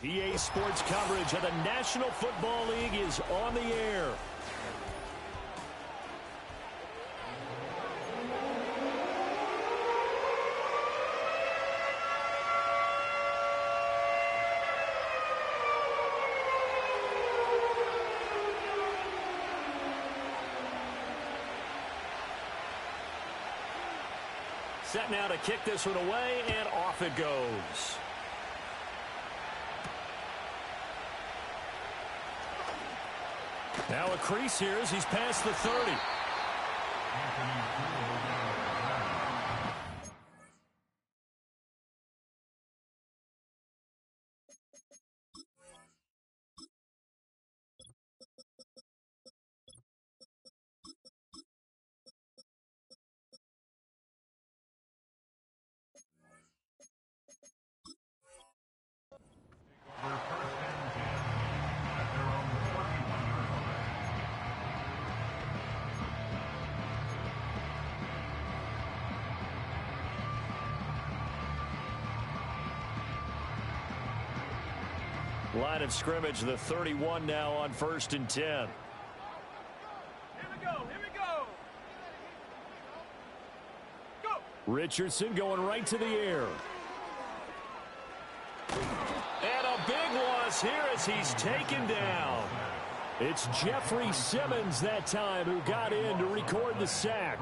EA Sports coverage of the National Football League is on the air. Set now to kick this one away, and off it goes. Now a crease here as he's past the 30. Line of scrimmage, the 31 now on 1st and 10. Here we go. Go. Richardson going right to the air. And a big loss here as he's taken down. It's Jeffrey Simmons that time who got in to record the sack.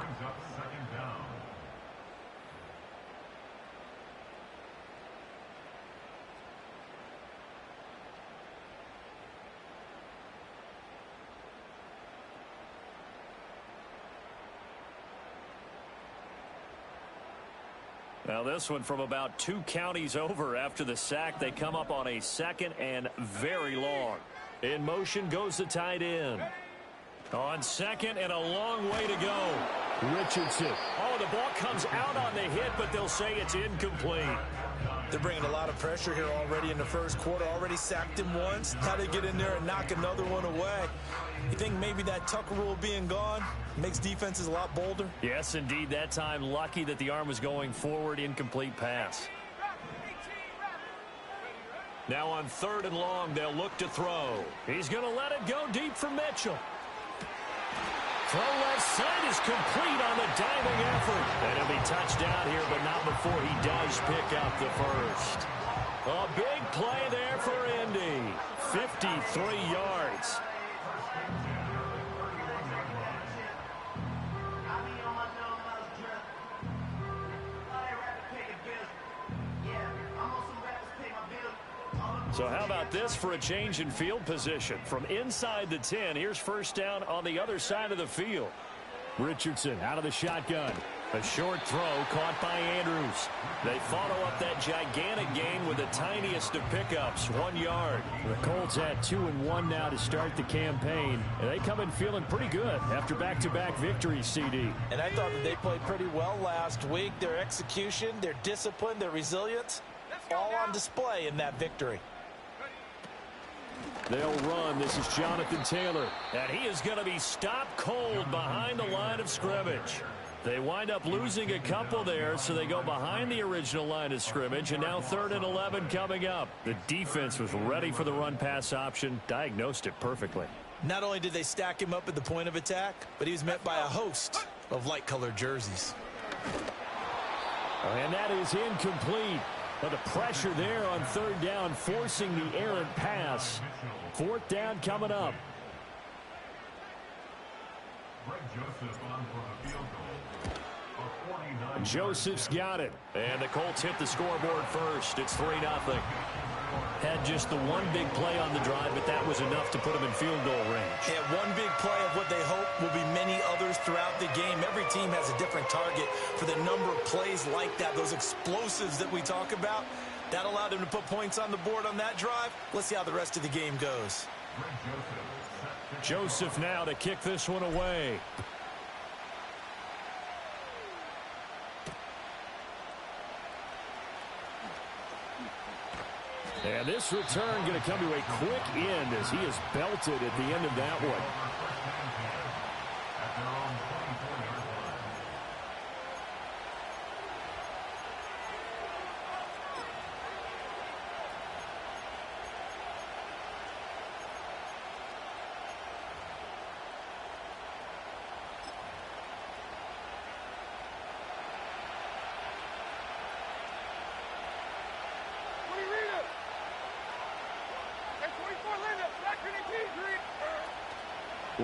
Now this one from about 2 counties over after the sack. They come up on a 2nd and very long. In motion goes the tight end. On 2nd and a long way to go. Richardson. Oh, the ball comes out on the hit, but they'll say it's incomplete. They're bringing a lot of pressure here already in the first quarter. Already sacked him once. How to get in there and knock another one away. You think maybe that Tucker rule being gone makes defenses a lot bolder? Yes, indeed. That time, lucky that the arm was going forward. Incomplete pass. Now on 3rd and long, they'll look to throw. He's going to let it go deep for Mitchell. Throw left side is complete on the diving effort. And he'll be touched down here, but not before he does pick up the first. A big play there for Indy. 53 yards. So how about this for a change in field position? From inside the 10, here's 1st down on the other side of the field. Richardson out of the shotgun. A short throw caught by Andrews. They follow up that gigantic gain with the tiniest of pickups, 1 yard. The Colts had 2-1 now to start the campaign. And they come in feeling pretty good after back-to-back victories, CD. And I thought that they played pretty well last week. Their execution, their discipline, their resilience, all on display in that victory. They'll run. This is Jonathan Taylor. And he is going to be stopped cold behind the line of scrimmage. They wind up losing a couple there, so they go behind the original line of scrimmage, and now 3rd and 11 coming up. The defense was ready for the run-pass option, diagnosed it perfectly. Not only did they stack him up at the point of attack, but he was met by a host of light-colored jerseys. And that is incomplete. But the pressure there on 3rd down, forcing the errant pass. 4th down coming up. Joseph's got it. And the Colts hit the scoreboard first. It's 3-0. Had just the one big play on the drive, but that was enough to put them in field goal range. Yeah, one big play of what they hope will be many others throughout the game. Every team has a different target for the number of plays like that, those explosives that we talk about. That allowed them to put points on the board on that drive. Let's see how the rest of the game goes. Joseph now to kick this one away. And this return going to come to a quick end as he is belted at the end of that one.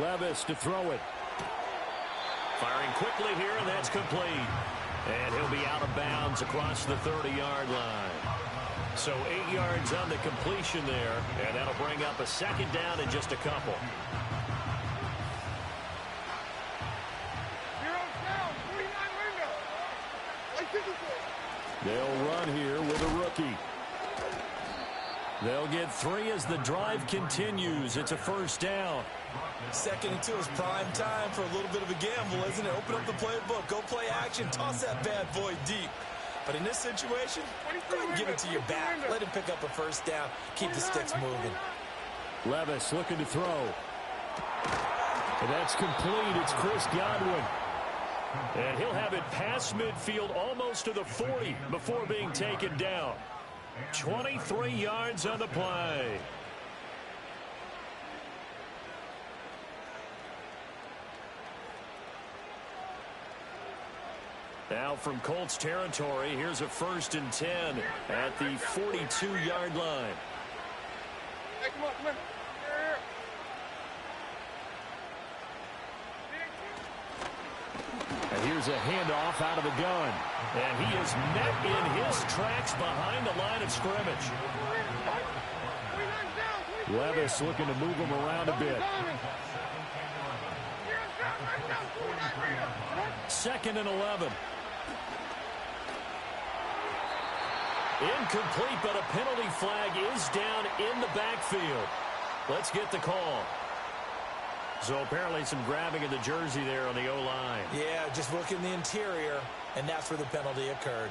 Levis to throw it. Firing quickly here, and that's complete. And he'll be out of bounds across the 30-yard line. So 8 yards on the completion there, and that'll bring up a second down in just a couple. They'll run here with a rookie. They'll get 3 as the drive continues. It's a first down. 2nd and 2 is prime time for a little bit of a gamble, isn't it? Open up the playbook, go play action, toss that bad boy deep. But in this situation, go ahead and give it to your back. Let him pick up a first down. Keep the sticks moving. Levis looking to throw. And that's complete. It's Chris Godwin. And he'll have it past midfield almost to the 40 before being taken down. 23 yards on the play. Now from Colts territory, here's a 1st and 10 at the 42-yard line. Hey, come on, come on. And here's a handoff out of the gun. And he is met in his tracks behind the line of scrimmage. Levis looking to move him around a bit. 2nd and 11. Incomplete, but a penalty flag is down in the backfield. Let's get the call. So apparently some grabbing of the jersey there on the O-line. Yeah, just look in the interior, and that's where the penalty occurred.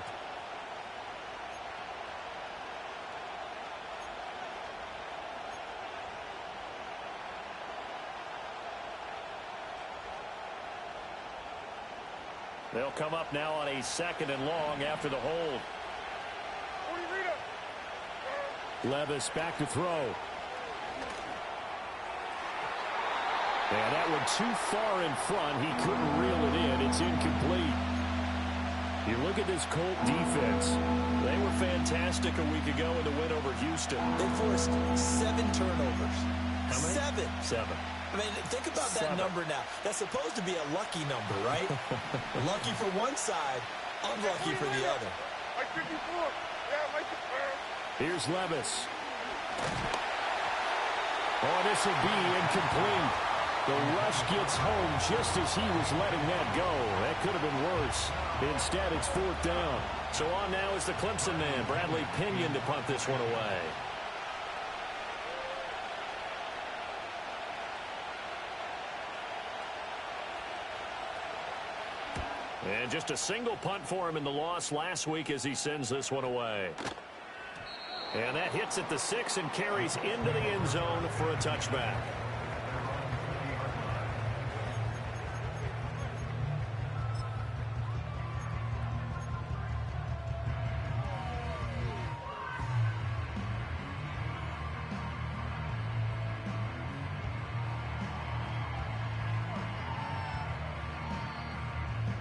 They'll come up now on a 2nd and long after the hold. Levis back to throw. And that one too far in front. He couldn't reel it in. It's incomplete. You look at this Colt defense. They were fantastic a week ago in the win over Houston. They forced 7 turnovers. How many? 7. 7. I mean, think about that number now. That's supposed to be a lucky number, right? Lucky for one side, unlucky for the other. Here's Levis. Oh, this will be incomplete. The rush gets home just as he was letting that go. That could have been worse. Instead, it's 4th down. So on now is the Clemson man, Bradley Pinion, to punt this one away. And just a single punt for him in the loss last week as he sends this one away. And that hits at the 6 and carries into the end zone for a touchback.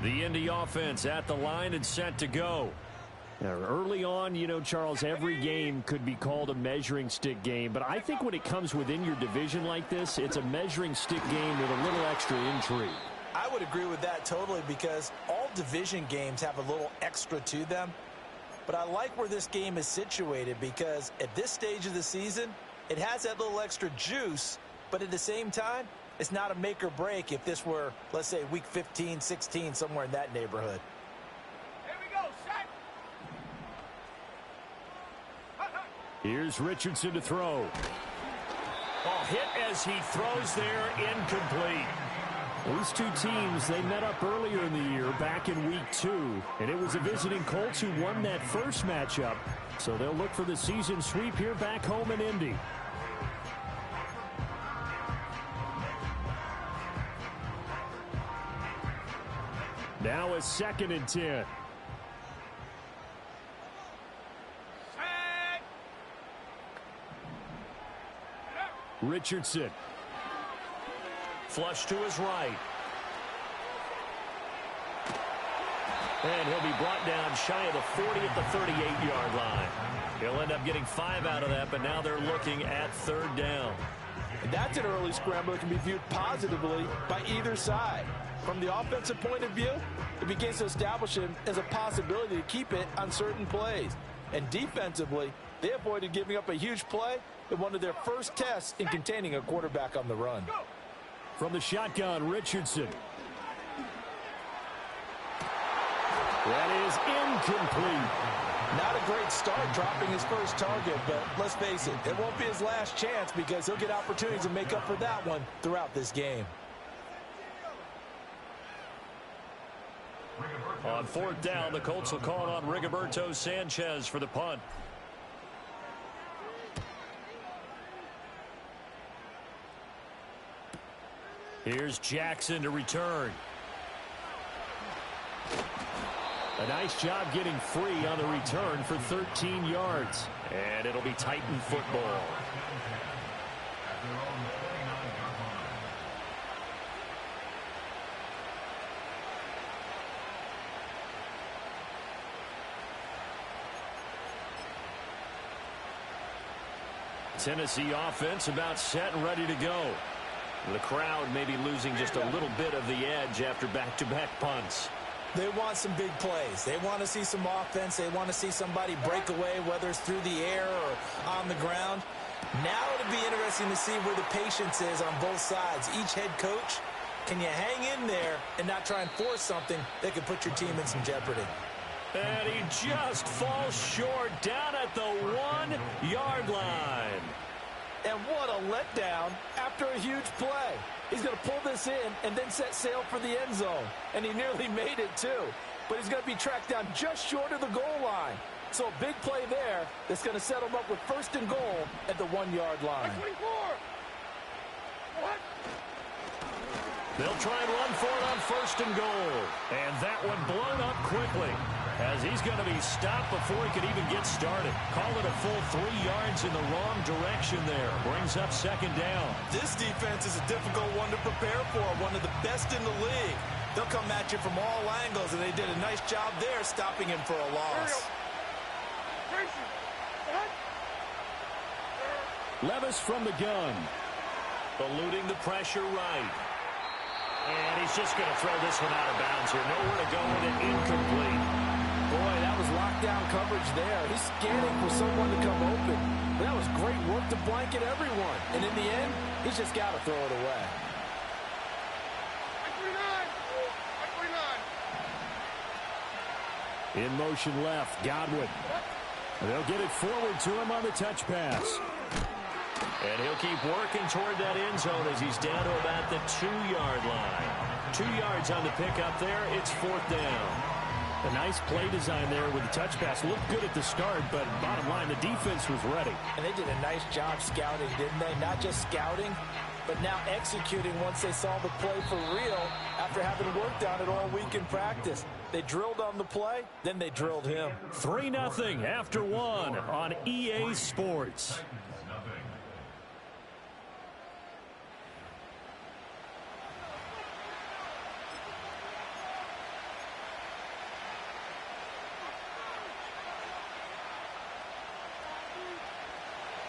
The Indy offense at the line and set to go. Now, early on, you know, Charles, every game could be called a measuring stick game. But I think when it comes within your division like this, it's a measuring stick game with a little extra intrigue. I would agree with that totally because all division games have a little extra to them. But I like where this game is situated because at this stage of the season, it has that little extra juice. But at the same time, it's not a make or break if this were, let's say, week 15, 16, somewhere in that neighborhood. Here we go, set. Here's Richardson to throw. Ball hit as he throws there, incomplete. These two teams, they met up earlier in the year, back in week 2. And it was the visiting Colts who won that first matchup. So they'll look for the season sweep here back home in Indy. Now a 2nd and 10. Richardson. Flush to his right. And he'll be brought down shy of the 40 at the 38-yard line. He'll end up getting 5 out of that, but now they're looking at 3rd down. And that's an early scramble that can be viewed positively by either side. From the offensive point of view, it begins to establish him as a possibility to keep it on certain plays. And defensively, they avoided giving up a huge play in one of their first tests in containing a quarterback on the run. From the shotgun, Richardson. That is incomplete. Not a great start dropping his first target, but let's face it, it won't be his last chance because he'll get opportunities to make up for that one throughout this game. On fourth down, the Colts will call on Rigoberto Sanchez for the punt. Here's Jackson to return. A nice job getting free on the return for 13 yards. And it'll be Titan football. Tennessee offense about set and ready to go. The crowd may be losing just a little bit of the edge after back-to-back punts. They want some big plays. They want to see some offense. They want to see somebody break away, whether it's through the air or on the ground. Now it'll be interesting to see where the patience is on both sides. Each head coach, can you hang in there and not try and force something that could put your team in some jeopardy? And he just falls short down at the 1-yard line. And what a letdown after a huge play. He's going to pull this in and then set sail for the end zone. And he nearly made it too. But he's going to be tracked down just short of the goal line. So a big play there that's going to set him up with first and goal at the 1-yard line. What? They'll try and run for it on first and goal. And that one blown up quickly, as he's going to be stopped before he could even get started. Call it a full 3 yards in the wrong direction there. Brings up second down. This defense is a difficult one to prepare for, one of the best in the league. They'll come at you from all angles, and they did a nice job there stopping him for a loss. Levis from the gun. Eluding the pressure right. And he's just going to throw this one out of bounds here. Nowhere to go with it. Incomplete. Boy, that was lockdown coverage there. He's scanning for someone to come open. But that was great work to blanket everyone. And in the end, he's just got to throw it away. 39. In motion left, Godwin. They'll get it forward to him on the touch pass. And he'll keep working toward that end zone as he's down to about the 2-yard line. 2 yards on the pickup there. It's fourth down. A nice play design there with the touch pass. Looked good at the start, but bottom line, the defense was ready. And they did a nice job scouting, didn't they? Not just scouting, but now executing once they saw the play for real after having worked on it all week in practice. They drilled on the play, then they drilled him. 3-0 after one on EA Sports.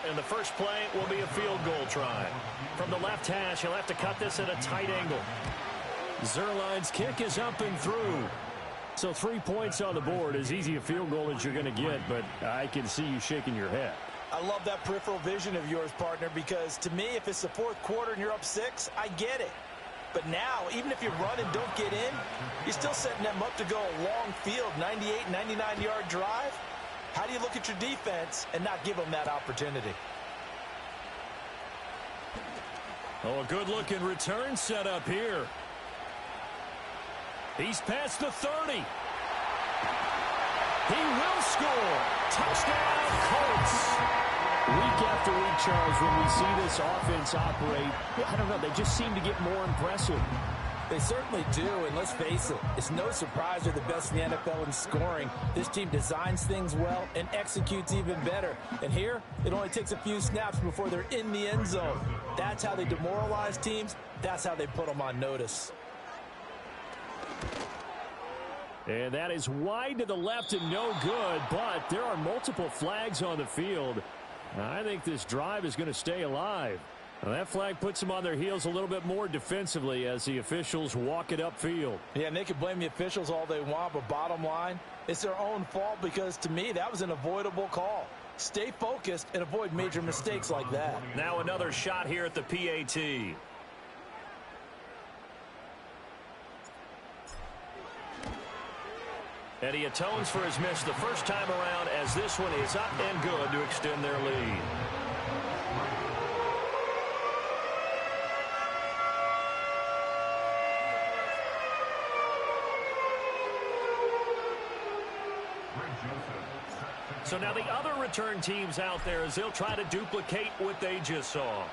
And the first play will be a field goal try. From the left hash, he'll have to cut this at a tight angle. Zuerlein's kick is up and through. So 3 points on the board, as easy a field goal as you're going to get, but I can see you shaking your head. I love that peripheral vision of yours, partner, because to me, if it's the fourth quarter and you're up 6, I get it. But now, even if you run and don't get in, you're still setting them up to go a long field, 98, 99-yard drive. How do you look at your defense and not give them that opportunity? Oh, a good-looking return set up here. He's past the 30. He will score. Touchdown, Colts. Week after week, Charles, when we see this offense operate, I don't know, they just seem to get more impressive. They certainly do, and let's face it, it's no surprise they're the best in the NFL in scoring. This team designs things well and executes even better. And here, it only takes a few snaps before they're in the end zone. That's how they demoralize teams. That's how they put them on notice. And that is wide to the left and no good, but there are multiple flags on the field. I think this drive is going to stay alive. Well, that flag puts them on their heels a little bit more defensively as the officials walk it upfield. Yeah, and they can blame the officials all they want, but bottom line, it's their own fault because, to me, that was an avoidable call. Stay focused and avoid major mistakes like that. Now another shot here at the PAT. And he atones for his miss the first time around as this one is up and good to extend their lead. So now the other return teams out there as they'll try to duplicate what they just saw.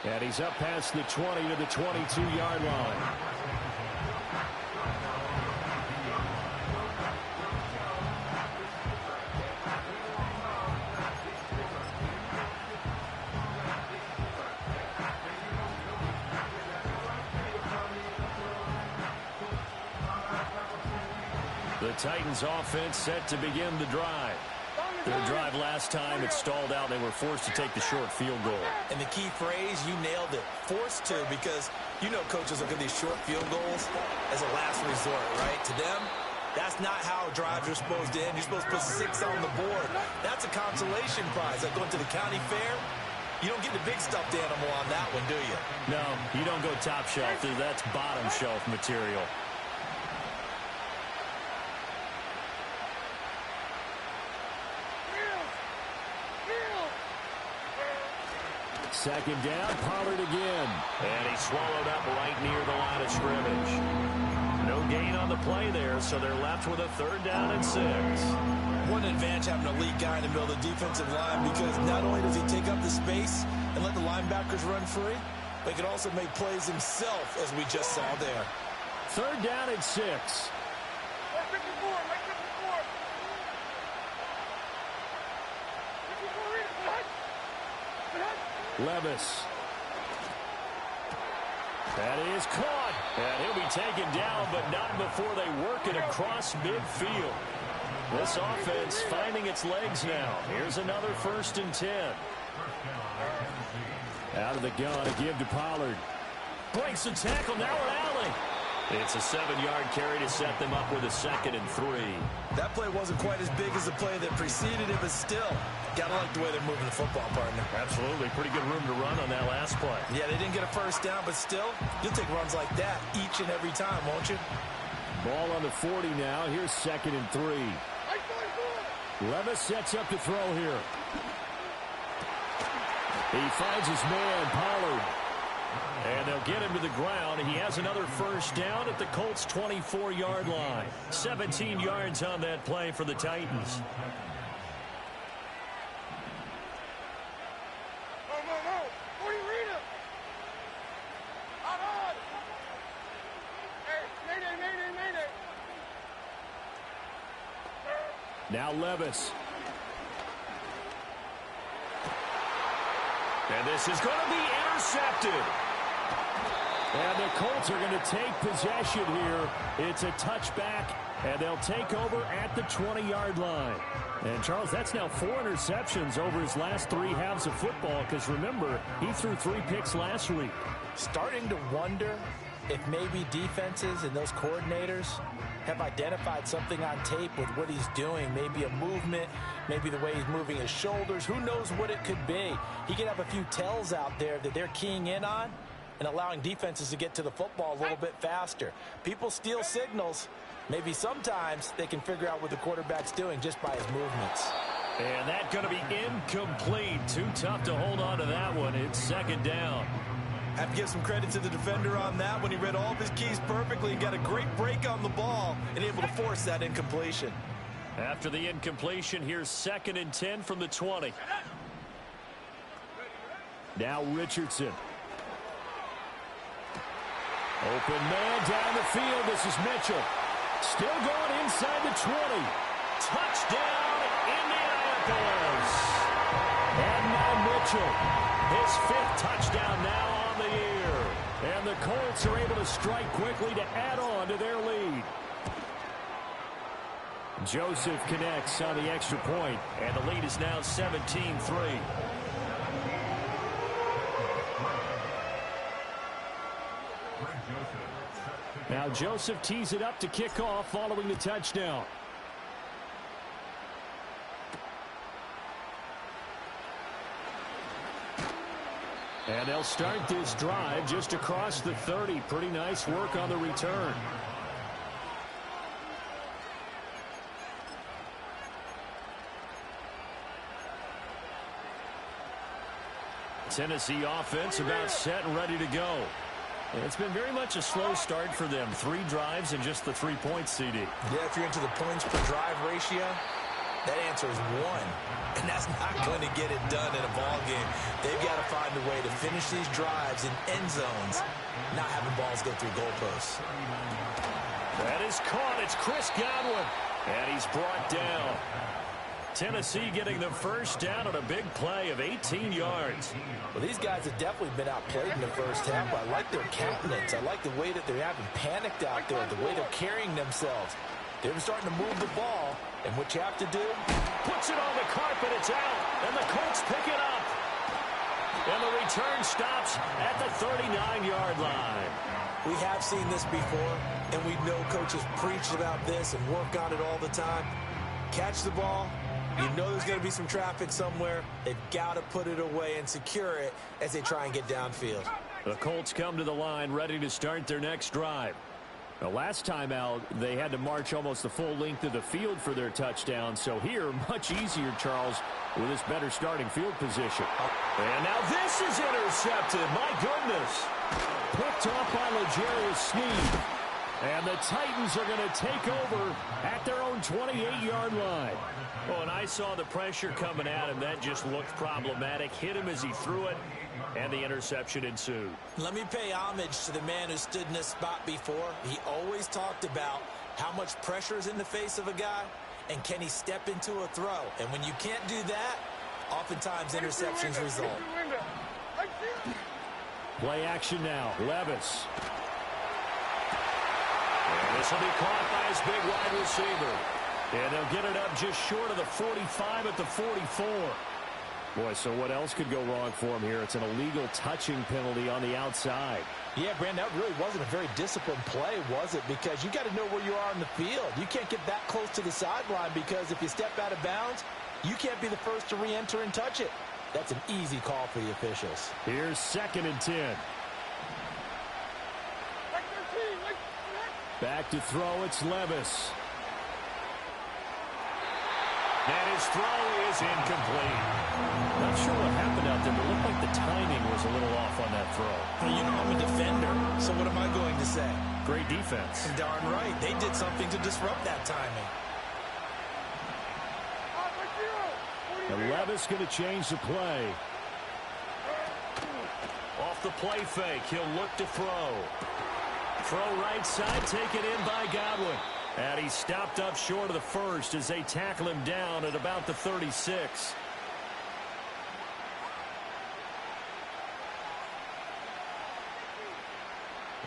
And he's up past the 20 to the 22-yard line. The Titans offense set to begin the drive. Their drive last time, it stalled out. They were forced to take the short field goal. And the key phrase, you nailed it, forced to, because you know coaches look at these short field goals as a last resort, right? To them, that's not how drives are supposed to end. You're supposed to put 6 on the board. That's a consolation prize. Like going to the county fair, you don't get the big stuffed animal on that one, do you? No, you don't go top shelf. That's bottom shelf material. Second down, Pollard again. And he swallowed up right near the line of scrimmage. No gain on the play there, so they're left with a 3rd down and 6. What an advantage having an elite guy in the middle of the defensive line, because not only does he take up the space and let the linebackers run free, but he can also make plays himself, as we just saw there. 3rd down and 6. Levis. That is caught. And he'll be taken down, but not before they work it across midfield. This offense finding its legs now. Here's another 1st and 10. Out of the gun, a give to Pollard. Breaks the tackle, now an alley. It's a 7-yard carry to set them up with a 2nd and 3. That play wasn't quite as big as the play that preceded it, but still, gotta like the way they're moving the football, partner. Absolutely. Pretty good room to run on that last play. Yeah, they didn't get a 1st down, but still, you'll take runs like that each and every time, won't you? Ball on the 40 now. Here's 2nd and 3. Levis sets up to throw here. He finds his man, Pollard. And they'll get him to the ground. He has another 1st down at the Colts' 24-yard line. 17 yards on that play for the Titans. Now Levis. And this is going to be intercepted. And the Colts are going to take possession here. It's a touchback, and they'll take over at the 20-yard line. And, Charles, that's now 4 interceptions over his last 3 halves of football, because, remember, he threw 3 picks last week. Starting to wonder if maybe defenses and those coordinators have identified something on tape with what he's doing. Maybe a movement, maybe the way he's moving his shoulders. Who knows what it could be? He could have a few tells out there that they're keying in on and allowing defenses to get to the football a little bit faster. People steal signals. Maybe sometimes they can figure out what the quarterback's doing just by his movements. And that's going to be incomplete. Too tough to hold on to that one. It's 2nd down. Have to give some credit to the defender on that when he read all of his keys perfectly and got a great break on the ball and able to force that incompletion. After the incompletion, here's 2nd and 10 from the 20. Now Richardson. Open man down the field. This is Mitchell. Still going inside the 20. Touchdown, Indianapolis. And now Mitchell. His 5th touchdown now on the year. And the Colts are able to strike quickly to add on to their lead. Joseph connects on the extra point, and the lead is now 17-3. Now Joseph tees it up to kick off following the touchdown. And they'll start this drive just across the 30. Pretty nice work on the return. Tennessee offense about set and ready to go. And it's been very much a slow start for them. 3 drives and just the 3 points, CD. Yeah, if you're into the points per drive ratio, that answer is 1. And that's not going to get it done in a ball game. They've got to find a way to finish these drives in end zones, not having balls go through goalposts. That is caught. It's Chris Godwin. And he's brought down. Tennessee getting the first down on a big play of 18 yards. Well, these guys have definitely been outplayed in the first half. I like their countenance. I like the way that they're having panicked out there, the way they're carrying themselves. They're starting to move the ball, and what you have to do? Puts it on the carpet. It's out, and the Colts pick it up. And the return stops at the 39-yard line. We have seen this before, and we know coaches preach about this and work on it all the time. Catch the ball. You know there's going to be some traffic somewhere. They've got to put it away and secure it as they try and get downfield. The Colts come to the line ready to start their next drive. The last time out, they had to march almost the full length of the field for their touchdown. So here, much easier, Charles, with this better starting field position. And now this is intercepted. My goodness. Picked off by L'Jarius Sneed. And the Titans are going to take over at their own 28-yard line. Oh, and I saw the pressure coming at him. That just looked problematic. Hit him as he threw it, and the interception ensued. Let me pay homage to the man who stood in this spot before. He always talked about how much pressure is in the face of a guy, and can he step into a throw. And when you can't do that, oftentimes interceptions result. Play action now. Levis. And this will be caught by his big wide receiver. And they'll get it up just short of the 45 at the 44. Boy, so what else could go wrong for him here? It's an illegal touching penalty on the outside. Yeah, Brandon, that really wasn't a very disciplined play, was it? Because you got to know where you are on the field. You can't get that close to the sideline because if you step out of bounds, you can't be the first to re-enter and touch it. That's an easy call for the officials. Here's 2nd and 10. Back to throw, it's Levis. And his throw is incomplete. Not sure what happened out there, but it looked like the timing was a little off on that throw. Well, you know I'm a defender, so what am I going to say? Great defense. Darn right. They did something to disrupt that timing. And Levis going to change the play. Off the play fake, he'll look to throw. Throw right side, taken in by Godwin. And he stopped up short of the first as they tackle him down at about the 36.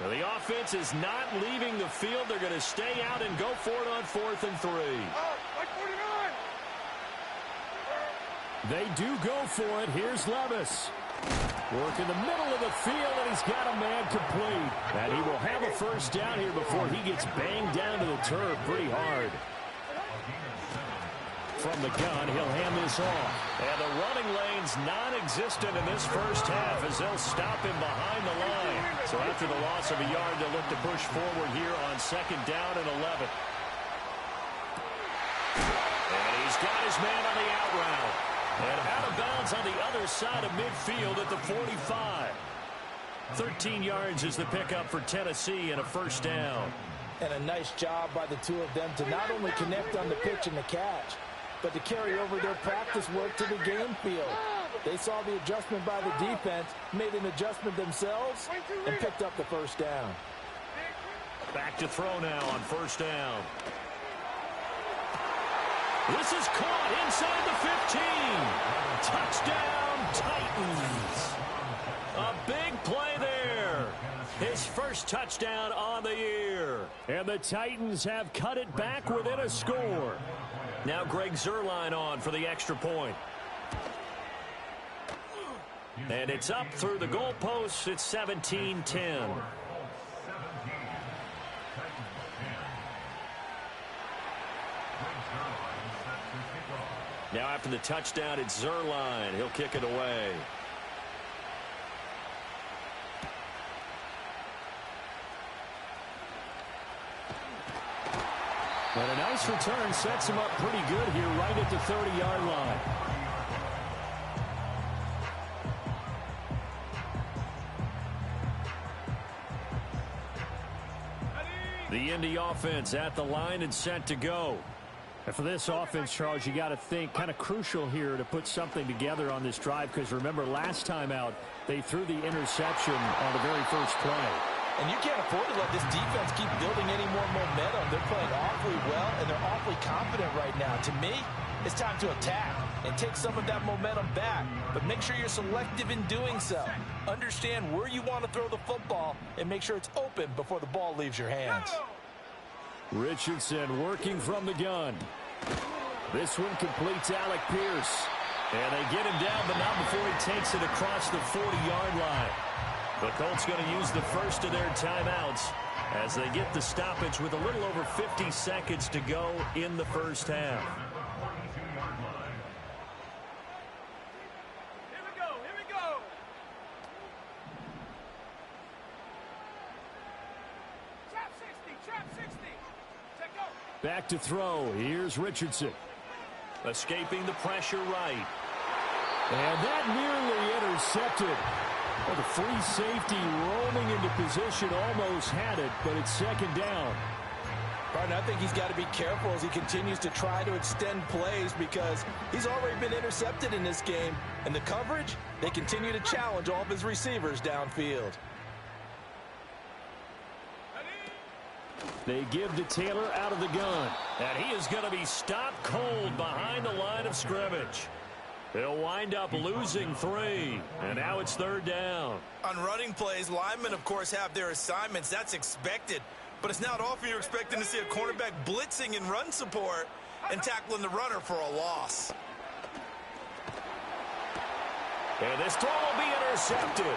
Well, the offense is not leaving the field. They're going to stay out and go for it on 4th and 3. They do go for it. Here's Levis. Work in the middle of the field, and he's got a man complete. And he will have a first down here before he gets banged down to the turf pretty hard. From the gun, he'll hand this off. And the running lane's non-existent in this first half as they'll stop him behind the line. So after the loss of a yard, they'll look to push forward here on 2nd down and 11. And he's got his man on the out route. And out of bounds on the other side of midfield at the 45. 13 yards is the pickup for Tennessee and a first down. And a nice job by the two of them to not only connect on the pitch and the catch, but to carry over their practice work to the game field. They saw the adjustment by the defense, made an adjustment themselves, and picked up the first down. Back to throw now on first down. This is caught inside the 15. Touchdown, Titans. A big play there. His first touchdown on the year. And the Titans have cut it back within a score. Now Greg Zuerlein on for the extra point. And it's up through the goalposts. It's 17-10. Now after the touchdown, it's Zuerlein. He'll kick it away. And a nice return sets him up pretty good here right at the 30-yard line. The Indy offense at the line and set to go. And for this offense, Charles, you got to think kind of crucial here to put something together on this drive, because remember last time out they threw the interception on the very first play. And you can't afford to let this defense keep building any more momentum. They're playing awfully well, and they're awfully confident right now. To me, it's time to attack and take some of that momentum back. But make sure you're selective in doing so. Understand where you want to throw the football and make sure it's open before the ball leaves your hands. Richardson working from the gun. This one completes Alec Pierce. And they get him down, but not before he takes it across the 40-yard line. The Colts going to use the first of their timeouts as they get the stoppage with a little over 50 seconds to go in the first half. Here we go. Here we go. Trap 60. Trap 60. Check go. Back to throw. Here's Richardson. Escaping the pressure right. And that nearly intercepted. Well, the free safety roaming into position almost had it, but it's second down. Right, I think he's got to be careful as he continues to try to extend plays, because he's already been intercepted in this game. And the coverage, they continue to challenge all of his receivers downfield. They give to Taylor out of the gun. And he is going to be stopped cold behind the line of scrimmage. They'll wind up losing 3. And now it's third down. On running plays, linemen, of course, have their assignments. That's expected. But it's not often you're expecting to see a cornerback blitzing in run support and tackling the runner for a loss. And this throw will be intercepted.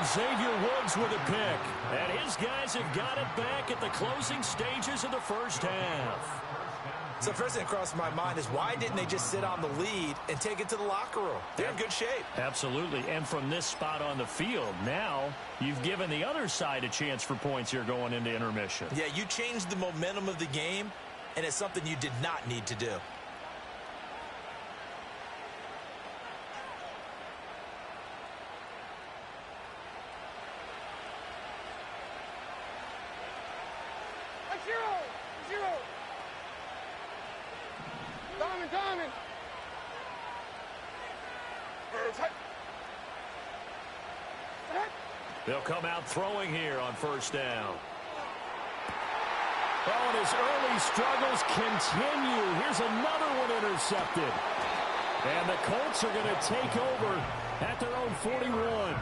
Xavier Woods with a pick. And his guys have got it back at the closing stages of the first half. So first thing that crossed my mind is, why didn't they just sit on the lead and take it to the locker room? They're in good shape. Absolutely. And from this spot on the field, now you've given the other side a chance for points here going into intermission. Yeah, you changed the momentum of the game, and it's something you did not need to do. Diamond. They'll come out throwing here on first down. Oh, and his early struggles continue. Here's another one intercepted. And the Colts are going to take over at their own 41.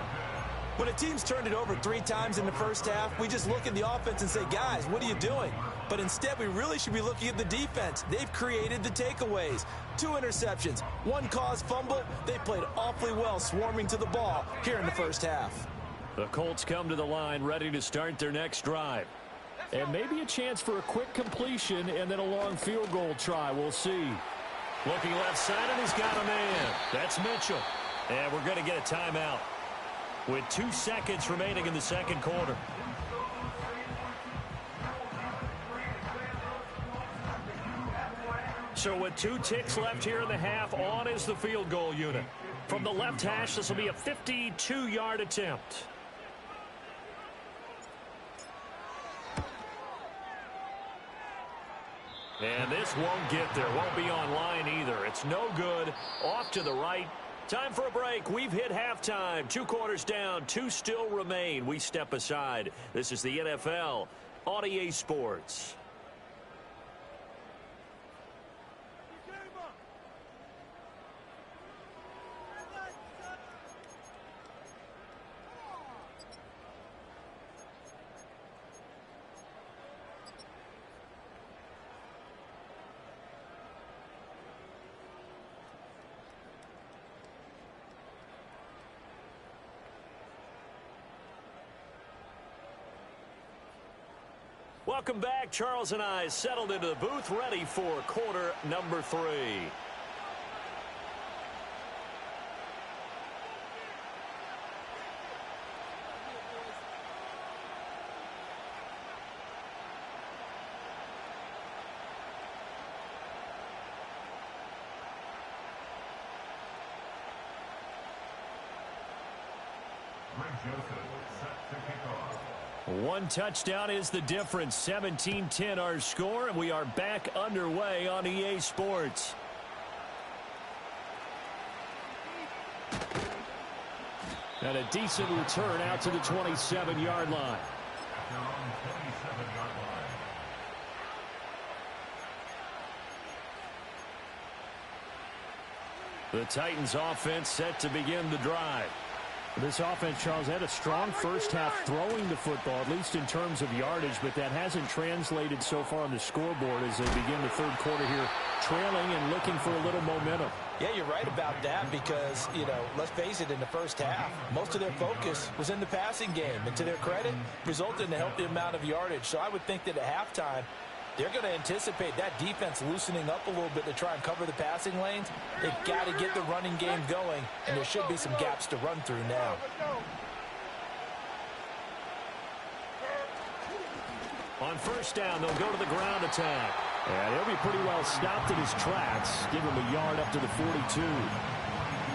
When a team's turned it over 3 times in the first half, we just look at the offense and say, guys, what are you doing? But instead, we really should be looking at the defense. They've created the takeaways. 2 interceptions, 1 caused fumble. They played awfully well swarming to the ball here in the first half. The Colts come to the line ready to start their next drive. And maybe a chance for a quick completion and then a long field goal try. We'll see. Looking left side, and he's got a man. That's Mitchell. And we're going to get a timeout with 2 seconds remaining in the second quarter. So with 2 ticks left here in the half, on is the field goal unit. From the left hash, this will be a 52-yard attempt. And this won't get there. Won't be online either. It's no good. Off to the right. Time for a break. We've hit halftime. 2 quarters down. 2 still remain. We step aside. This is the NFL on EA Sports. Welcome back. Charles and I settled into the booth, ready for quarter number 3. One touchdown is the difference. 17-10 our score, and we are back underway on EA Sports. And a decent return out to the 27-yard line. The Titans offense set to begin the drive. This offense, Charles, had a strong first half throwing the football, at least in terms of yardage, but that hasn't translated so far on the scoreboard as they begin the third quarter here, trailing and looking for a little momentum. Yeah, you're right about that because, let's face it, in the first half, most of their focus was in the passing game. And to their credit, resulted in a healthy amount of yardage. So I would think that at halftime, they're going to anticipate that defense loosening up a little bit to try and cover the passing lanes. They've got to get the running game going, and there should be some gaps to run through now. On first down, they'll go to the ground attack. Yeah, he'll be pretty well stopped in his tracks. Give him a yard up to the 42.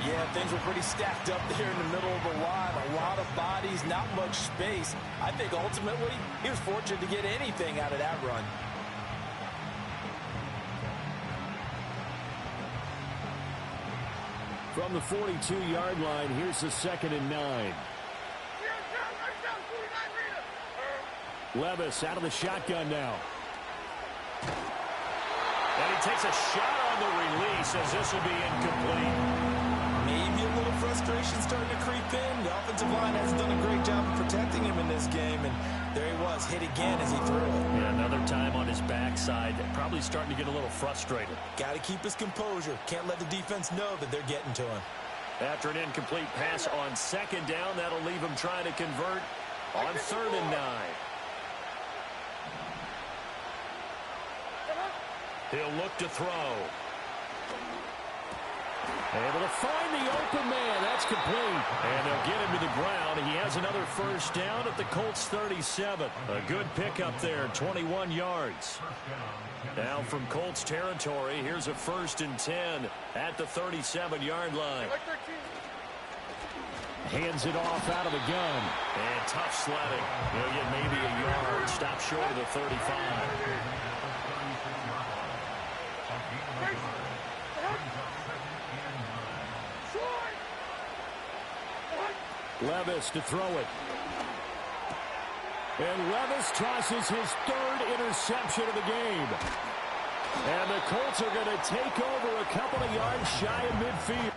Yeah, things were pretty stacked up there in the middle of the line. A lot of bodies, not much space. I think ultimately he was fortunate to get anything out of that run. From the 42-yard line, here's the 2nd and 9. Levis out of the shotgun now. And he takes a shot on the release as this will be incomplete. Maybe a little frustration starting to creep in. The offensive line hasn't done a great job of protecting him in this game, and there he was, hit again as he threw it. Yeah, another time on his backside, probably starting to get a little frustrated. Got to keep his composure. Can't let the defense know that they're getting to him. After an incomplete pass on 2nd down, that'll leave him trying to convert on 3rd and 9. He'll look to throw. Able to find the open man. That's complete. And they'll get him to the ground. He has another first down at the Colts 37. A good pickup there, 21 yards. Now from Colts territory, here's a 1st and 10 at the 37-yard line. Hands it off out of the gun. And tough sledding. He'll get maybe a yard. Stop short of the 35. Levis to throw it. And Levis tosses his 3rd interception of the game. And the Colts are going to take over a couple of yards shy of midfield.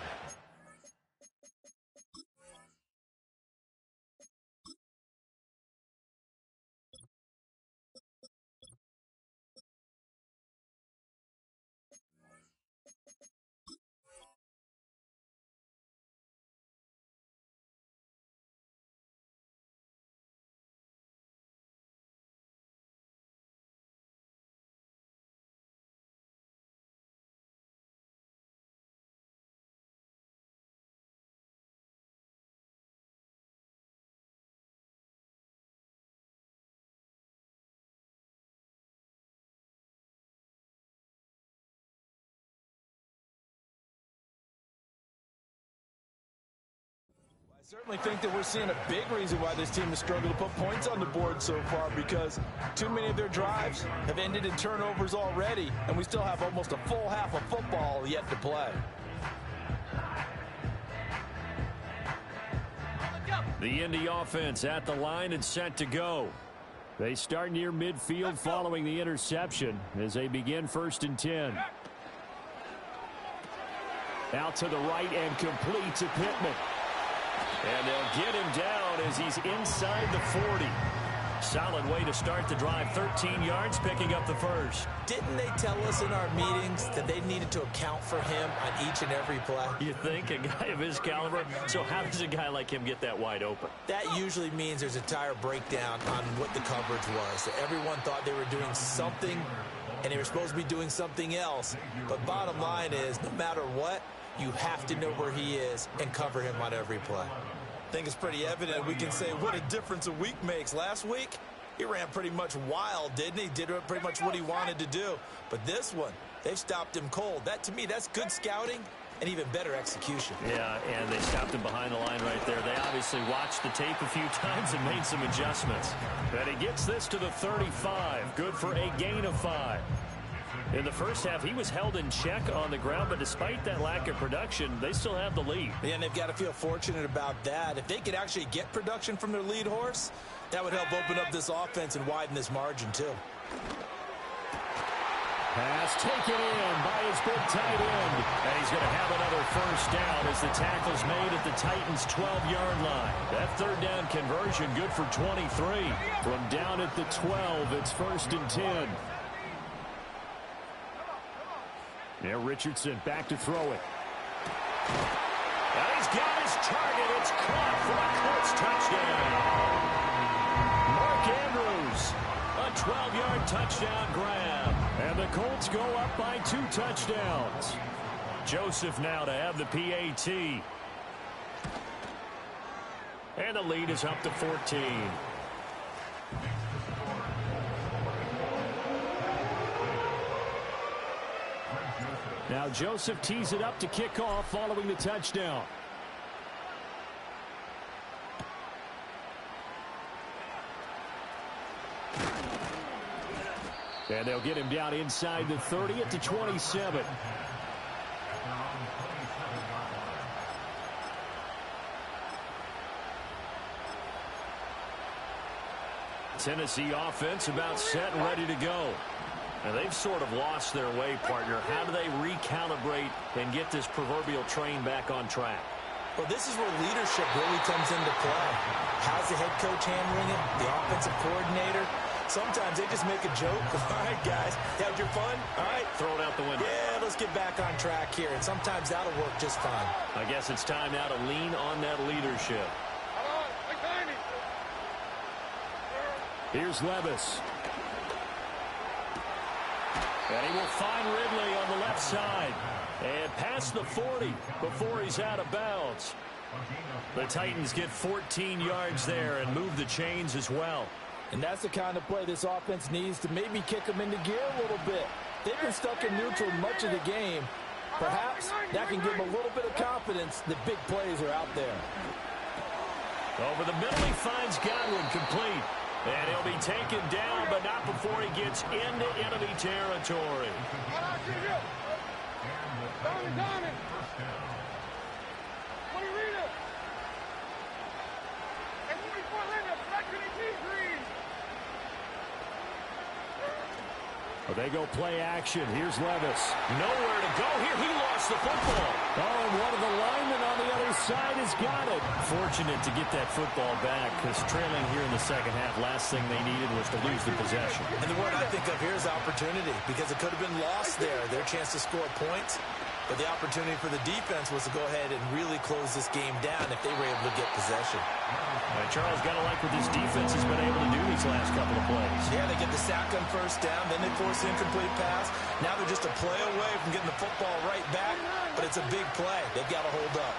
I certainly think that we're seeing a big reason why this team has struggled to put points on the board so far, because too many of their drives have ended in turnovers already, and we still have almost a full half of football yet to play. The Indy offense at the line and set to go. They start near midfield following the interception as they begin 1st and 10. Out to the right and complete to Pittman. And they'll get him down as he's inside the 40. Solid way to start the drive. 13 yards, picking up the first. Didn't they tell us in our meetings that they needed to account for him on each and every play? You think? A guy of his caliber? So how does a guy like him get that wide open? That usually means there's a tire breakdown on what the coverage was. That everyone thought they were doing something, and they were supposed to be doing something else. But bottom line is, no matter what, you have to know where he is and cover him on every play. I think it's pretty evident. We can say what a difference a week makes. Last week, he ran pretty much wild, didn't he? Did pretty much what he wanted to do. But this one, they've stopped him cold. That, to me, that's good scouting and even better execution. Yeah, and they stopped him behind the line right there. They obviously watched the tape a few times and made some adjustments. And he gets this to the 35. Good for a gain of 5. In the first half, he was held in check on the ground, but despite that lack of production, they still have the lead. Yeah, and they've got to feel fortunate about that. If they could actually get production from their lead horse, that would help open up this offense and widen this margin, too. Pass taken in by his big tight end. And he's going to have another first down as the tackle's made at the Titans' 12-yard line. That third down conversion good for 23. From down at the 12, it's 1st and 10. Now Richardson back to throw it. And he's got his target. It's caught for a Colts touchdown. Mark Andrews, a 12-yard touchdown grab. And the Colts go up by 2 touchdowns. Joseph now to have the PAT. And the lead is up to 14. Now Joseph tees it up to kick off following the touchdown. And they'll get him down inside the 30 at the 27. Tennessee offense about set and ready to go. And they've sort of lost their way, partner. How do they recalibrate and get this proverbial train back on track? Well, this is where leadership really comes into play. How's the head coach handling it? The offensive coordinator? Sometimes they just make a joke. All right, guys, that was your fun? All right. Throw it out the window. Yeah, let's get back on track here. And sometimes that'll work just fine. I guess it's time now to lean on that leadership. Here's Levis. And he will find Ridley on the left side. And past the 40 before he's out of bounds. The Titans get 14 yards there and move the chains as well. And that's the kind of play this offense needs to maybe kick them into gear a little bit. They've been stuck in neutral much of the game. Perhaps that can give them a little bit of confidence that big plays are out there. Over the middle, he finds Godwin complete. And he'll be taken down, but not before he gets into enemy territory. Well, they go play action. Here's Levis. Nowhere to go here. He lost the football. Oh, and one of the linemen on the other side has got it. Fortunate to get that football back because trailing here in the second half, last thing they needed was to lose the possession. And the word I think of here is opportunity because it could have been lost there. Their chance to score points. But the opportunity for the defense was to go ahead and really close this game down if they were able to get possession. Charles, got to like what this defense has been able to do these last couple of plays. Yeah, they get the sack on first down, then they force the incomplete pass. Now they're just a play away from getting the football right back, but it's a big play. They've got to hold up.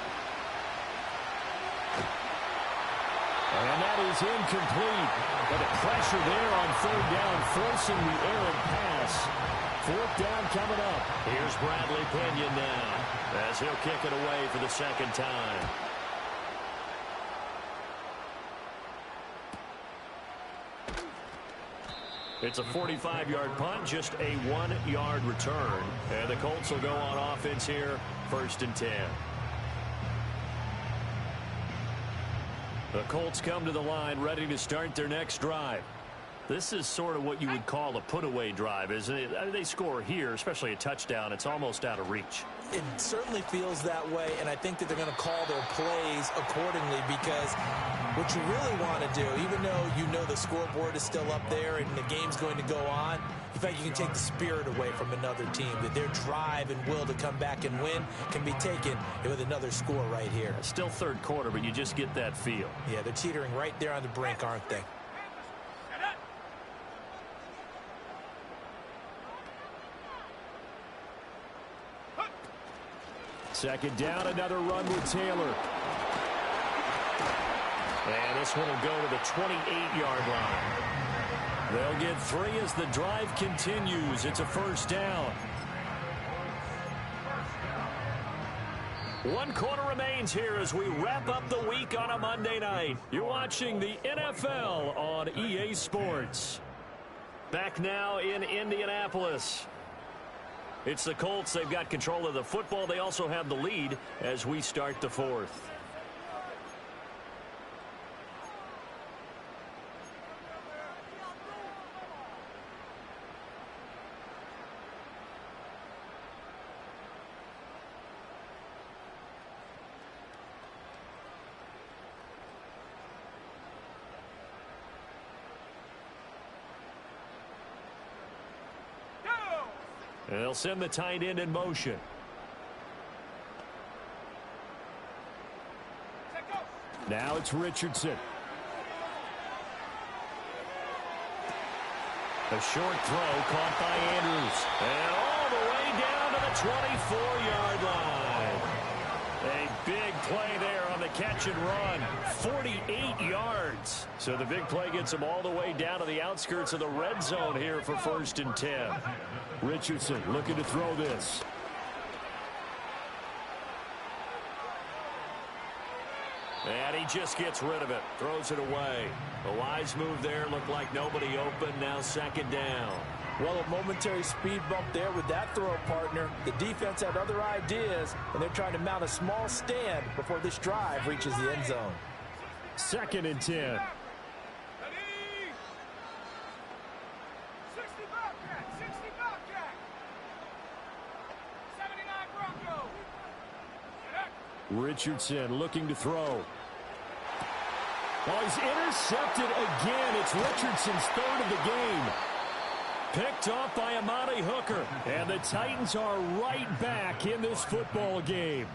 And that is incomplete. But the pressure there on third down, forcing the errant pass. Fourth down coming up. Here's Bradley Pinion now as he'll kick it away for the second time. It's a 45-yard punt, just a 1-yard return. And the Colts will go on offense here, 1st and 10. The Colts come to the line ready to start their next drive. This is sort of what you would call a put-away drive, isn't it? They score here, especially a touchdown. It's almost out of reach. It certainly feels that way, and I think that they're going to call their plays accordingly, because what you really want to do, even though you know the scoreboard is still up there and the game's going to go on, in fact, you can take the spirit away from another team, that their drive and will to come back and win can be taken with another score right here. Still third quarter, but you just get that feel. Yeah, they're teetering right there on the brink, aren't they? Second down, another run with Taylor. And this one will go to the 28-yard line. They'll get 3 as the drive continues. It's a first down. 1 quarter remains here as we wrap up the week on a Monday night. You're watching the NFL on EA Sports. Back now in Indianapolis. It's the Colts. They've got control of the football. They also have the lead as we start the 4th. They'll send the tight end in motion. Now it's Richardson. A short throw caught by Andrews. And all the way down to the 24-yard line. A big play there on the catch and run. 48 yards. So the big play gets them all the way down to the outskirts of the red zone here for 1st and 10. Richardson looking to throw this. And he just gets rid of it. Throws it away. A wise move there. Looked like nobody open. Now 2nd down. Well, a momentary speed bump there with that throw, partner. The defense had other ideas, and they're trying to mount a small stand before this drive reaches the end zone. 2nd and 10. Richardson looking to throw. Oh, he's intercepted again. It's Richardson's 3rd of the game. Picked off by Amani Hooker. And the Titans are right back in this football game.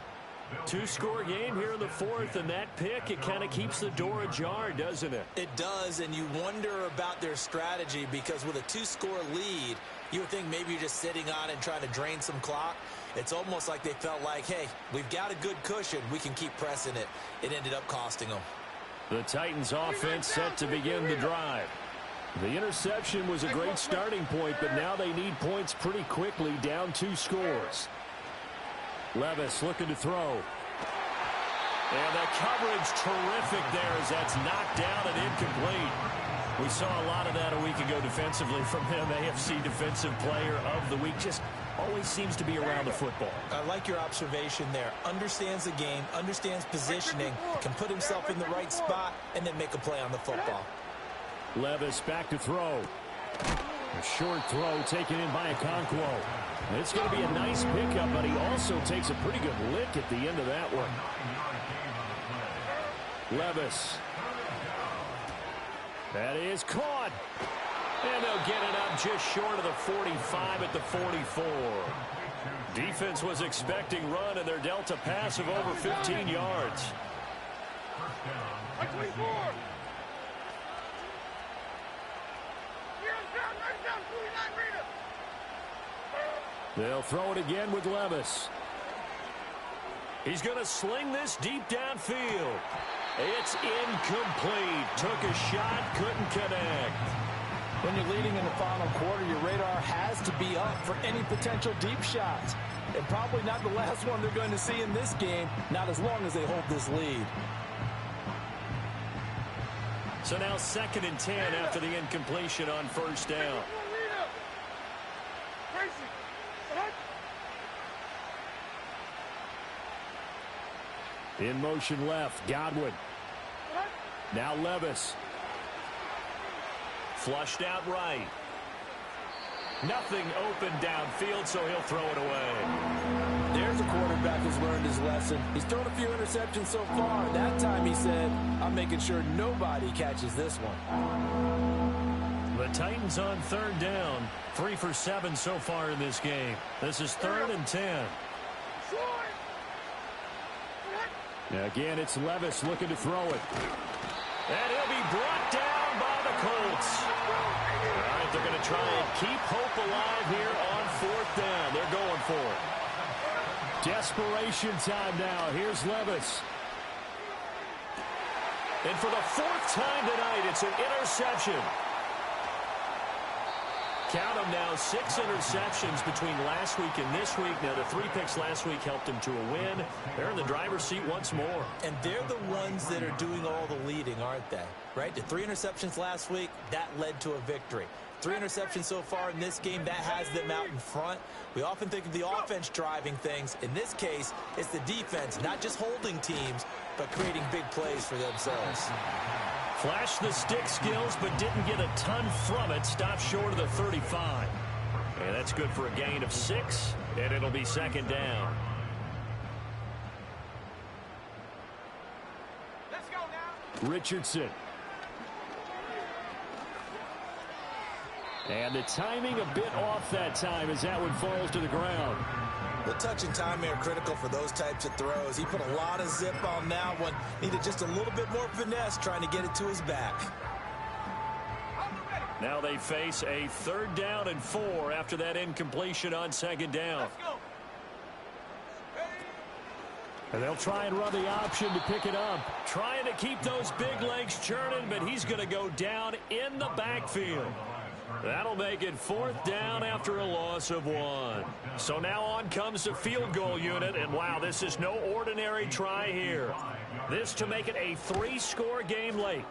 2-score game here in the 4th, and that pick, it kind of keeps the door ajar, doesn't it? It does, and you wonder about their strategy, because with a 2-score lead, you would think maybe you're just sitting on it and trying to drain some clock. It's almost like they felt like, hey, we've got a good cushion. We can keep pressing it. It ended up costing them. The Titans offense set to begin the drive. The interception was a great starting point, but now they need points pretty quickly, down 2 scores. Levis looking to throw. And the coverage terrific there as that's knocked down and incomplete. We saw a lot of that a week ago defensively from him. AFC Defensive Player of the Week. Just always seems to be around the football. I like your observation there. Understands the game, understands positioning, can put himself in the right spot, and then make a play on the football. Levis back to throw. A short throw taken in by Okonkwo. It's going to be a nice pickup, but he also takes a pretty good lick at the end of that one. Levis. That is caught. And they'll get it up just short of the 45 at the 44. Defense was expecting run, and they're dealt a pass of over 15 yards. They'll throw it again with Levis. He's going to sling this deep downfield. It's incomplete. Took a shot, couldn't connect. When you're leading in the final quarter, your radar has to be up for any potential deep shots. And probably not the last one they're going to see in this game, not as long as they hold this lead. So now 2nd and 10 after the incompletion on 1st down. In motion left, Godwin. Now Levis. Flushed out right. Nothing open downfield, so he'll throw it away. There's a quarterback who's learned his lesson. He's thrown a few interceptions so far. That time he said, I'm making sure nobody catches this one. The Titans on third down. 3 for 7 so far in this game. This is 3rd and 10. Now again, it's Levis looking to throw it. And he'll be brought down by the Colts. All right, they're going to try and keep hope alive here on 4th down. They're going for it. Desperation time now. Here's Levis. And for the 4th time tonight, it's an interception. Count them now, 6 interceptions between last week and this week. Now, the 3 picks last week helped them to a win. They're in the driver's seat once more. And they're the ones that are doing all the leading, aren't they? Right? The 3 interceptions last week, that led to a victory. 3 interceptions so far in this game, that has them out in front. We often think of the offense driving things. In this case, it's the defense, not just holding teams, but creating big plays for themselves. Flashed the stick skills, but didn't get a ton from it. Stopped short of the 35. And that's good for a gain of 6, and it'll be 2nd down. Let's go now. Richardson. And the timing a bit off that time as that one falls to the ground. The touch and timing are critical for those types of throws. He put a lot of zip on that one. Needed just a little bit more finesse trying to get it to his back. Now they face a 3rd down and 4 after that incompletion on 2nd down. Let's go. And they'll try and run the option to pick it up. Trying to keep those big legs churning, but he's going to go down in the backfield. That'll make it 4th down after a loss of 1. So now on comes the field goal unit, and wow, this is no ordinary try here. This to make it a 3-score game late.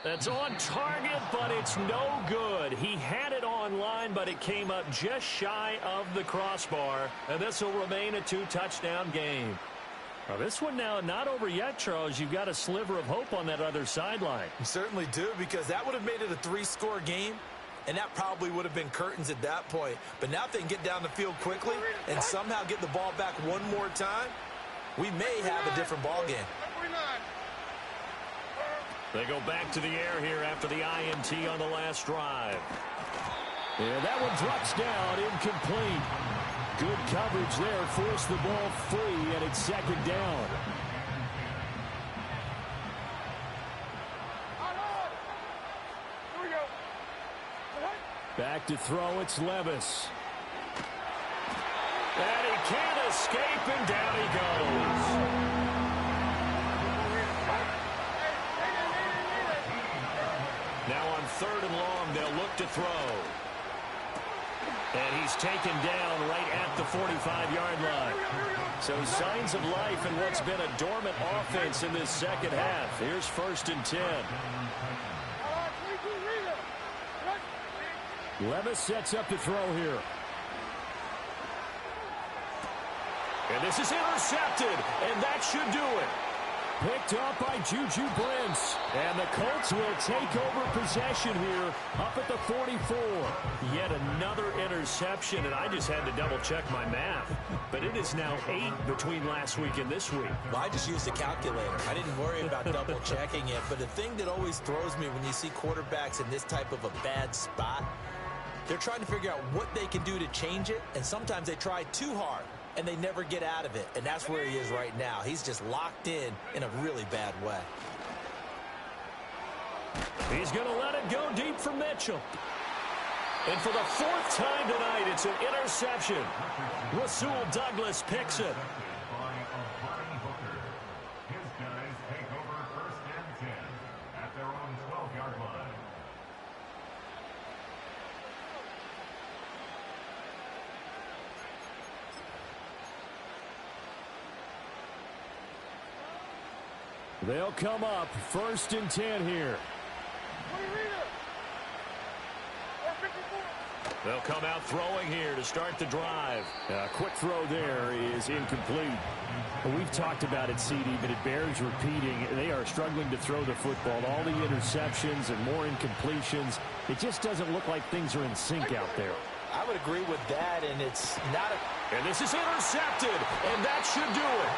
That's on target, but it's no good. He had it on line, but it came up just shy of the crossbar, and this will remain a 2-touchdown game. Now this one now not over yet, Charles. You've got a sliver of hope on that other sideline. You certainly do, because that would have made it a 3-score game, and that probably would have been curtains at that point. But now if they can get down the field quickly and somehow get the ball back one more time, we may have a different ball game. They go back to the air here after the INT on the last drive. And that one drops down, incomplete. Good coverage there, forced the ball free, and it's 2nd down. Here we go. Back to throw, it's Levis. And he can't escape, and down he goes. Now on 3rd and long, they'll look to throw. And he's taken down right at the 45-yard line. So signs of life in what's been a dormant offense in this 2nd half. Here's 1st and 10. Levis sets up to throw here. And this is intercepted, and that should do it. Picked up by Juju Brents. And the Colts will take over possession here up at the 44. Yet another interception, and I just had to double-check my math. But it is now 8 between last week and this week. Well, I just used a calculator. I didn't worry about double-checking it. But the thing that always throws me when you see quarterbacks in this type of a bad spot, they're trying to figure out what they can do to change it, and sometimes they try too hard, and they never get out of it. And that's where he is right now. He's just locked in a really bad way. He's going to let it go deep for Mitchell. And for the 4th time tonight, it's an interception. Rasul Douglas picks it. They'll come up 1st and 10 here. They'll come out throwing here to start the drive. A quick throw there is incomplete. We've talked about it, CD, but it bears repeating. They are struggling to throw the football. All the interceptions and more incompletions. It just doesn't look like things are in sync out there. I would agree with that, and it's not And this is intercepted, and that should do it.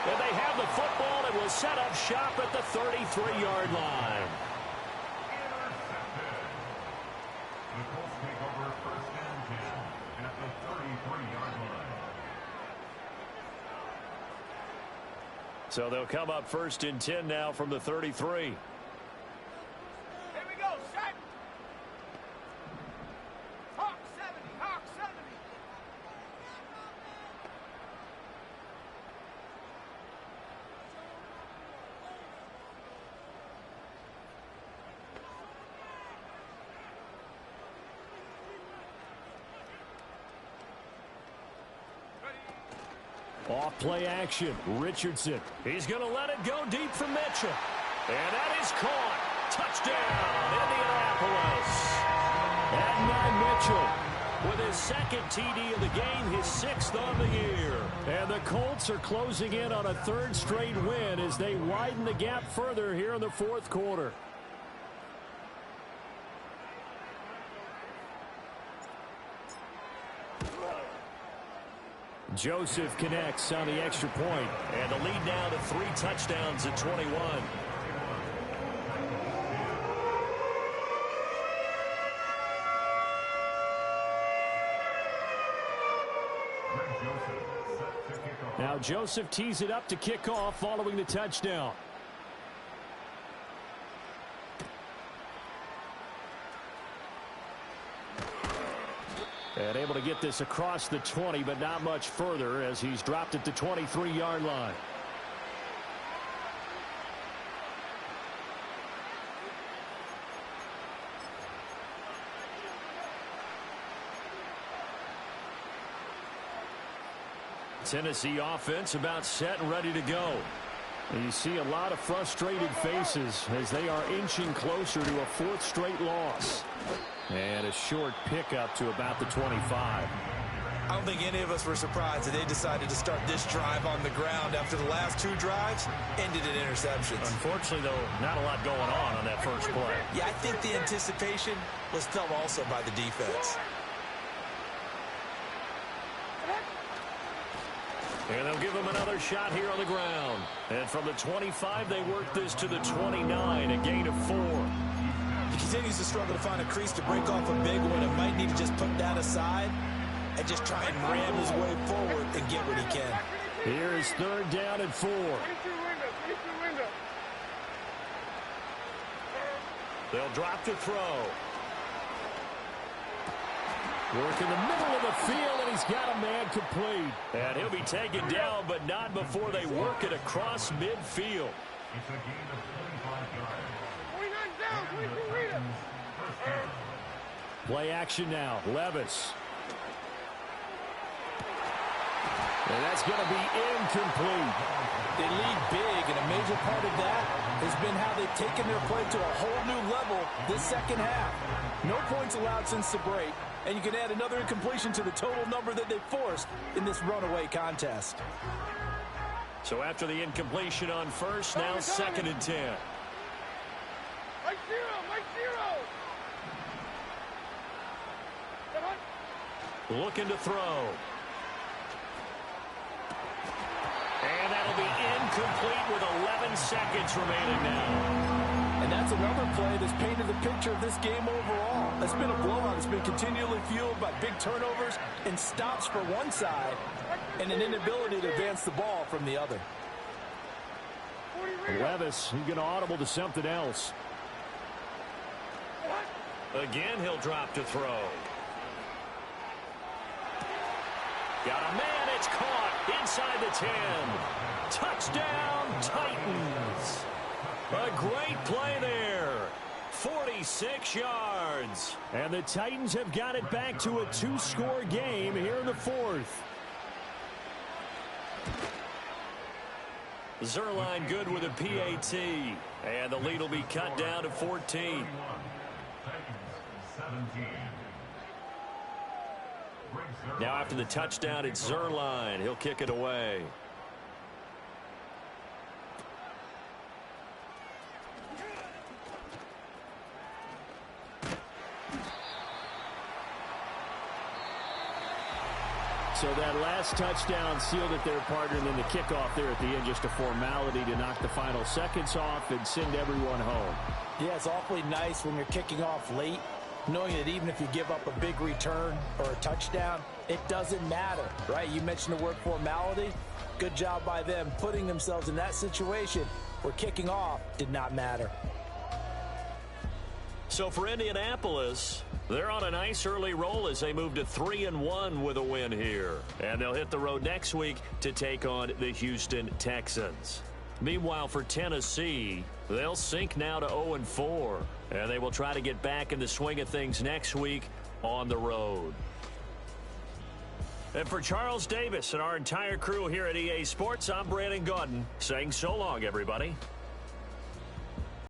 And they have the football and will set up shop at the 33-yard line. The Colts take over first and 10 at the 33-yard line. So they'll come up first and 10 now from the 33. Here we go, set. Hawk 70, Hawk 70. Off play action. Richardson. He's going to let it go deep for Mitchell. And that is caught. Touchdown, Indianapolis. And now Mitchell with his second TD of the game, his 6th on the year. And the Colts are closing in on a 3rd straight win as they widen the gap further here in the 4th quarter. Joseph connects on the extra point, and the lead now to 3 touchdowns at 21. Now Joseph tees it up to kick off following the touchdown. And able to get this across the 20, but not much further as he's dropped at the 23-yard line. Tennessee offense about set and ready to go. And you see a lot of frustrated faces as they are inching closer to a 4th straight loss. And a short pickup to about the 25. I don't think any of us were surprised that they decided to start this drive on the ground after the last 2 drives ended in interceptions. Unfortunately, though, not a lot going on that first play. Yeah, I think the anticipation was felt also by the defense. And they'll give him another shot here on the ground. And from the 25, they work this to the 29, a gain of 4. He continues to struggle to find a crease to break off a big one and might need to just put that aside and just try and ram his way forward and get what he can. Here is 3rd down and 4. 22 window. They'll drop to throw. Work in the middle of the field, and he's got a man complete. And he'll be taken down, but not before they work it across midfield. It's a gain of 25 yards. 29 down, 22 window. Play action now. Levis. And that's going to be incomplete. They lead big, and a major part of that has been how they've taken their play to a whole new level this second half. No points allowed since the break, and you can add another incompletion to the total number that they forced in this runaway contest. So after the incompletion on first, now 2nd and 10. Mike zero. Looking to throw. And that'll be incomplete with 11 seconds remaining now. And that's another play that's painted the picture of this game overall. It's been a blowout. It's been continually fueled by big turnovers and stops for one side and an inability to advance the ball from the other. Levis, he's going to audible to something else. Again, he'll drop to throw. Got a man, it's caught inside the 10. Touchdown, Titans. A great play there. 46 yards. And the Titans have got it back to a 2-score game here in the 4th. Zuerlein good with a PAT. And the lead will be cut down to 14. Titans 17. Now after the touchdown, it's Zuerlein. He'll kick it away. So that last touchdown sealed it there, partner, and then the kickoff there at the end, just a formality to knock the final seconds off and send everyone home. Yeah, it's awfully nice when you're kicking off late, knowing that even if you give up a big return or a touchdown, it doesn't matter, right? You mentioned the word formality. Good job by them putting themselves in that situation where kicking off did not matter. So for Indianapolis, they're on a nice early roll as they move to 3-1 with a win here. And they'll hit the road next week to take on the Houston Texans. Meanwhile, for Tennessee, they'll sink now to 0-4. And they will try to get back in the swing of things next week on the road. And for Charles Davis and our entire crew here at EA Sports, I'm Brandon Gaudin saying so long, everybody.